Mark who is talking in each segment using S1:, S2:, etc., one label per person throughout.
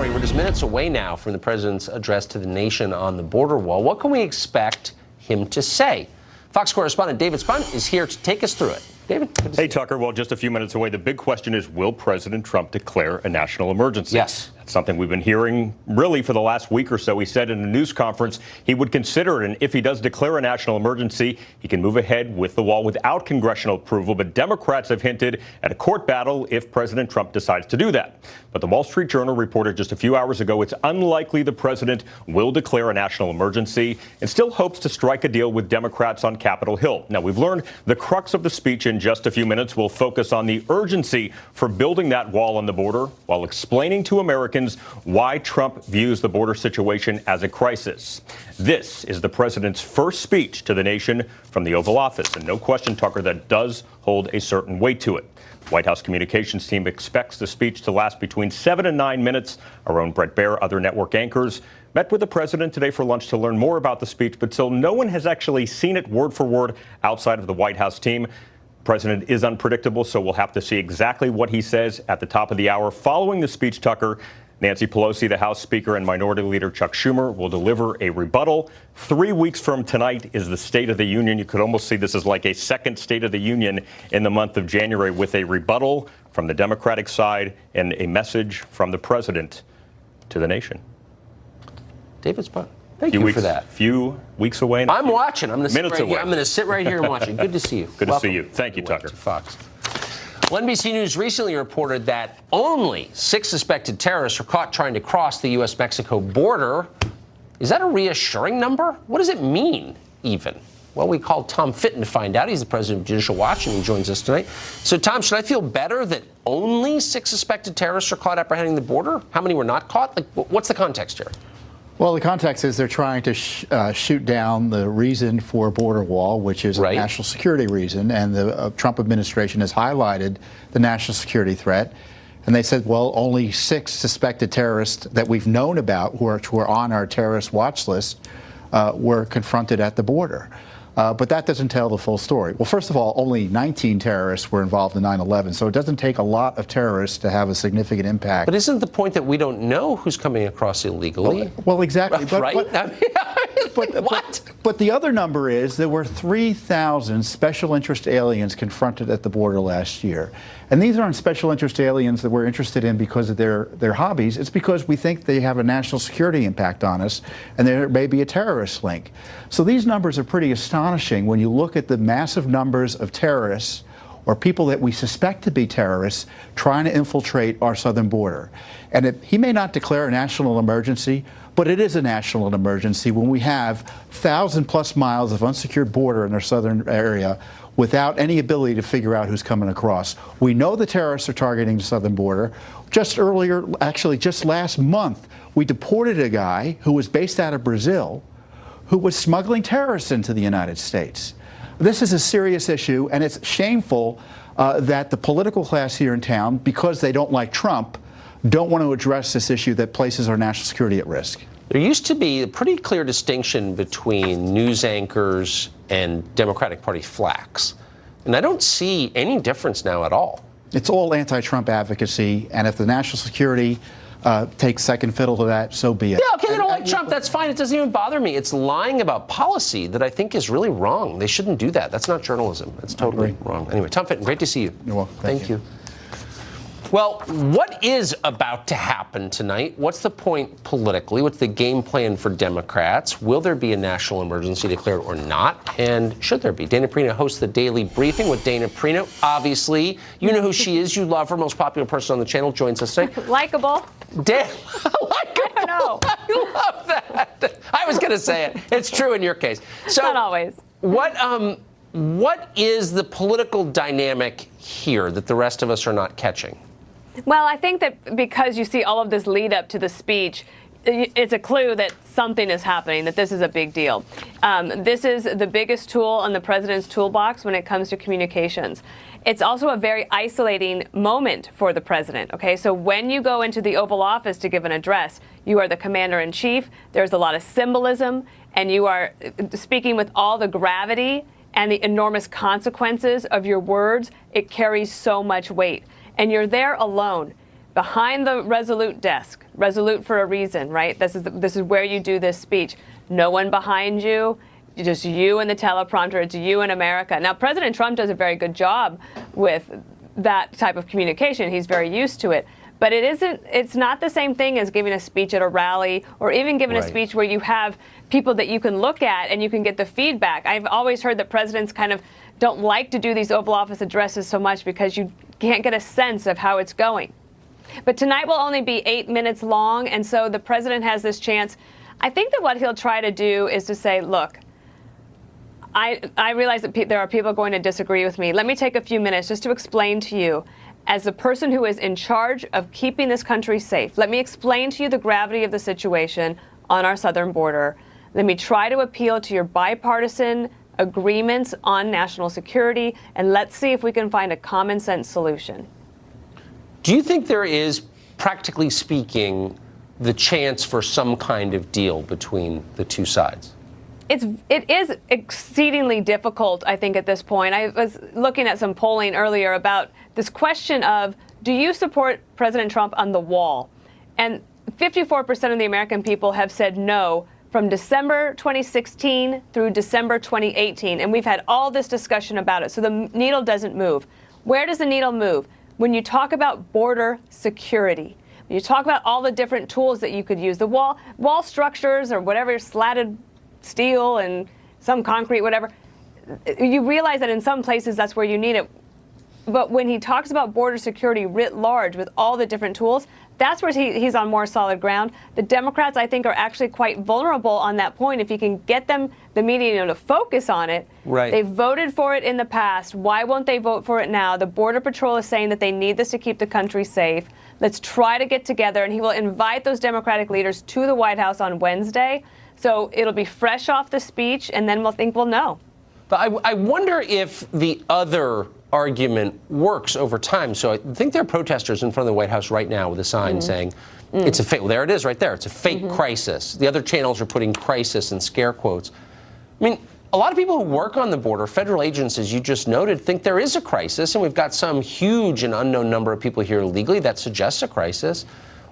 S1: story. We're just minutes away now from the president's address to the nation on the border wall. What can we expect him to say? Fox correspondent David Spunt is here to take us through it. David?
S2: Hey, Tucker. Well, just a few minutes away. The big question is, will President Trump declare a national emergency?
S1: Yes.
S2: That's something we've been hearing really for the last week or so. He said in a news conference he would consider it. And if he does declare a national emergency, he can move ahead with the wall without congressional approval. But Democrats have hinted at a court battle if President Trump decides to do that. But the Wall Street Journal reported just a few hours ago it's unlikely the president will declare a national emergency and still hopes to strike a deal with Democrats on Capitol Hill. Now, we've learned the crux of the speech in just a few minutes. We'll focus on the urgency for building that wall on the border while explaining to Americans why Trump views the border situation as a crisis. This is the president's first speech to the nation from the Oval Office. And no question, Tucker, that does hold a certain weight to it. The White House communications team expects the speech to last between 7 and 9 minutes. Our own Brett Baer, other network anchors, met with the president today for lunch to learn more about the speech. But still, no one has actually seen it word for word outside of the White House team. The president is unpredictable, so we'll have to see exactly what he says at the top of the hour. Following the speech, Tucker, Nancy Pelosi, the House Speaker, and Minority Leader Chuck Schumer will deliver a rebuttal. 3 weeks from tonight is the State of the Union. You could almost see this as like a second State of the Union in the month of January, with a rebuttal from the Democratic side and a message from the president to the nation.
S1: David Spunt, thank you for that.
S2: Few weeks away.
S1: I'm watching. I'm going to sit
S2: minutes
S1: right
S2: away.
S1: here. I'm going to sit right here and watch it. Good to see you.
S2: Good to see you. Thank you, Tucker.
S1: To Fox. Well, NBC News recently reported that only 6 suspected terrorists were caught trying to cross the U.S.-Mexico border. Is that a reassuring number? What does it mean, even? Well, we called Tom Fitton to find out. He's the president of Judicial Watch, and he joins us tonight. So, Tom, should I feel better that only 6 suspected terrorists are caught apprehending the border? How many were not caught? Like, what's the context here?
S3: Well, the context is they're trying to shoot down the reason for a border wall, which is a national security reason. And the Trump administration has highlighted the national security threat. And they said, well, only 6 suspected terrorists that we've known about who are on our terrorist watch list were confronted at the border. But that doesn't tell the full story. Well, first of all, only 19 terrorists were involved in 9/11, so it doesn't take a lot of terrorists to have a significant impact.
S1: But isn't the point that we don't know who's coming across illegally?
S3: Well, exactly.
S1: Right?
S3: But the other number is there were 3,000 special interest aliens confronted at the border last year. And these aren't special interest aliens that we're interested in because of their hobbies. It's because we think they have a national security impact on us, and there may be a terrorist link. So these numbers are pretty astonishing when you look at the massive numbers of terrorists or people that we suspect to be terrorists trying to infiltrate our southern border. And he may not declare a national emergency, but it is a national emergency when we have 1,000+ miles of unsecured border in our southern area without any ability to figure out who's coming across. We know the terrorists are targeting the southern border. Just earlier, actually just last month, we deported a guy who was based out of Brazil who was smuggling terrorists into the United States. This is a serious issue, and it's shameful that the political class here in town, because they don't like Trump, don't want to address this issue that places our national security at risk.
S1: There used to be a pretty clear distinction between news anchors and Democratic Party flacks. And I don't see any difference now at all.
S3: It's all anti-Trump advocacy, and if the national security takes second fiddle to that, so be it.
S1: Yeah, okay, they don't like Trump. That's fine. It doesn't even bother me. It's lying about policy that I think is really wrong. They shouldn't do that. That's not journalism. That's totally wrong. Anyway, Tom Fitton, great to see you.
S3: You're welcome.
S1: Thank you. Well, what is about to happen tonight? What's the point politically? What's the game plan for Democrats? Will there be a national emergency declared or not? And should there be? Dana Perino hosts the Daily Briefing with Dana Perino. Obviously, you know who she is. You love her. Most popular person on the channel joins us today.
S4: Likeable.
S1: Likable.
S4: I don't know.
S1: I love that. I was going to say it. It's true in your case. So,
S4: not always.
S1: What is the political dynamic here that the rest of us are not catching?
S4: Well, I think that because you see all of this lead up to the speech, it's a clue that something is happening, that this is a big deal. This is the biggest tool in the president's toolbox when it comes to communications. It's also a very isolating moment for the president, okay? So when you go into the Oval Office to give an address, you are the commander-in-chief, there's a lot of symbolism, and you are speaking with all the gravity and the enormous consequences of your words. It carries so much weight. And you're there alone. behind the Resolute desk. Resolute for a reason, right? This is where you do this speech. No one behind you, just you and the teleprompter. It's you and America. Now, President Trump does a very good job with that type of communication. He's very used to it. But it's not the same thing as giving a speech at a rally or even giving a speech where you have people that you can look at and you can get the feedback. I've always heard that presidents kind of don't like to do these Oval Office addresses so much because you can't get a sense of how it's going. But tonight will only be 8 minutes long, and so the president has this chance. I think that what he'll try to do is to say, look, I realize that there are people going to disagree with me. Let me take a few minutes just to explain to you, as the person who is in charge of keeping this country safe, let me explain to you the gravity of the situation on our southern border. Let me try to appeal to your bipartisan agreements on national security, and let's see if we can find a common sense solution.
S1: Do you think there is, practically speaking, the chance for some kind of deal between the two sides?
S4: It is exceedingly difficult, I think, at this point. I was looking at some polling earlier about this question of, do you support President Trump on the wall? And 54% of the American people have said no from December 2016 through December 2018. And we've had all this discussion about it. So the needle doesn't move. Where does the needle move? When you talk about border security, when you talk about all the different tools that you could use, the wall structures or whatever, slatted steel and some concrete, whatever, you realize that in some places that's where you need it. But when he talks about border security writ large with all the different tools, that's where he's on more solid ground. The Democrats, I think, are actually quite vulnerable on that point. If you can get them, the media, to focus on it.
S1: Right.
S4: They voted for it in the past. Why won't they vote for it now? The Border Patrol is saying that they need this to keep the country safe. Let's try to get together. And he will invite those Democratic leaders to the White House on Wednesday. So it'll be fresh off the speech, and then we'll know.
S1: But I wonder if the other argument works over time. So I think there are protesters in front of the White House right now with a sign saying it's a fake. Well, there it is right there. It's a fake crisis. The other channels are putting crisis in scare quotes. I mean, a lot of people who work on the border, federal agents, as you just noted, think there is a crisis, and we've got some huge and unknown number of people here illegally. That suggests a crisis.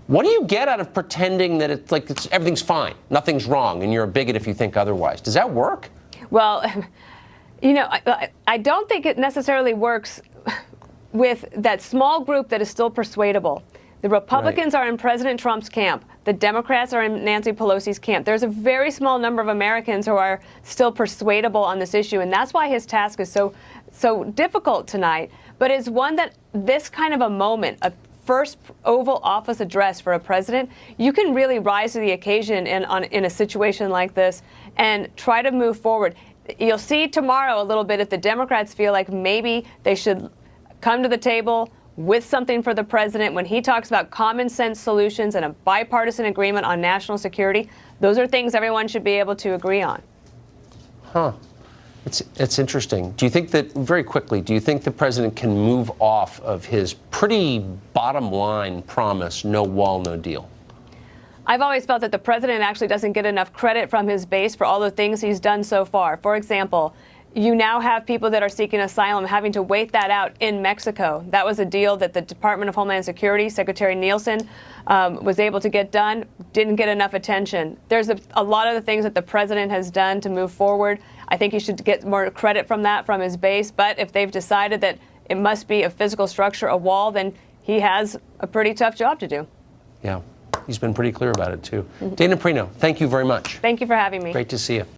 S1: What do you get out of pretending that everything's fine, nothing's wrong, and you're a bigot if you think otherwise? Does that work?
S4: Well, I don't think it necessarily works with that small group that is still persuadable. The Republicans are in President Trump's camp. The Democrats are in Nancy Pelosi's camp. There's a very small number of Americans who are still persuadable on this issue, and that's why his task is so difficult tonight. But it's one that this kind of a moment, a first Oval Office address for a president, you can really rise to the occasion in a situation like this and try to move forward. You'll see tomorrow a little bit if the Democrats feel like maybe they should come to the table with something for the president when he talks about common sense solutions and a bipartisan agreement on national security. Those are things everyone should be able to agree on.
S1: Huh. It's interesting. Do you think that, very quickly, do you think the president can move off of his pretty bottom line promise, no wall, no deal?
S4: I've always felt that the president actually doesn't get enough credit from his base for all the things he's done so far. For example, you now have people that are seeking asylum having to wait that out in Mexico. That was a deal that the Department of Homeland Security, Secretary Nielsen, was able to get done, didn't get enough attention. There's a lot of the things that the president has done to move forward. I think he should get more credit from that from his base. But if they've decided that it must be a physical structure, a wall, then he has a pretty tough job to do.
S1: Yeah, he's been pretty clear about it, too. Dana Perino, thank you very much.
S4: Thank you for having me.
S1: Great to see you.